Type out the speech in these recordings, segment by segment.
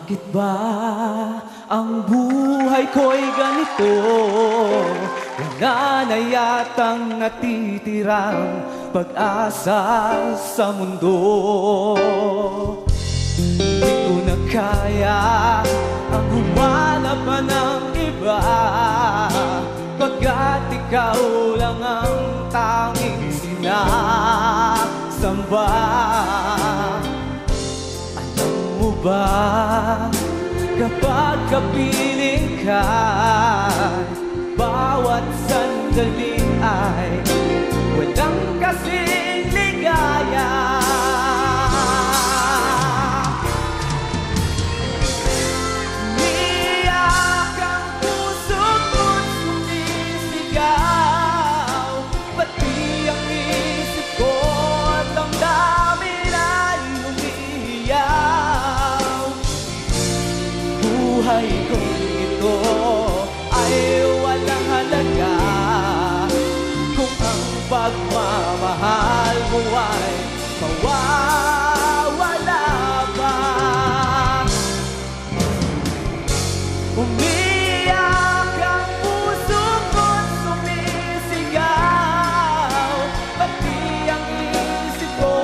Bakit ba ang buhay ko'y ganito? Wala na yatang natitirang pag-asa sa mundo. Di ko na kaya ang humanap pa ng iba, pagkat ikaw lang ang tanging sinasamba. Kapag kapiling ka, bawat sandaling ay walang kasing ligaya. Umiyak ang puso ko't sumisigaw, pati ang isip ko at ang damdamin ay umiiyak. Buhay kong ito ay walang halaga kung ang pagmamahal mo ay mawawala ba. Umiyak ang puso ko't sumisigaw, pati ang isip ko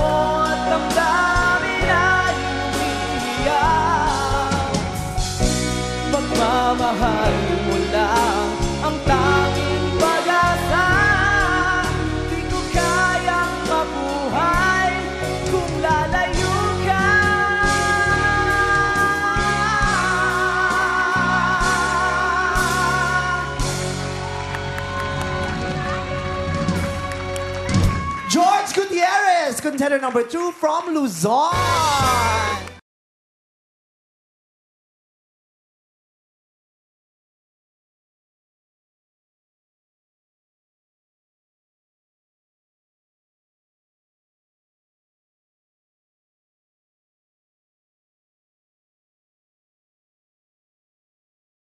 at damdamin ay umiiyak. Pagmamahal mo lang ang tanging pag-asa. Di ko kayang mabuhay kung lalayo ka. George Gutierrez, contender number 2 from Luzon.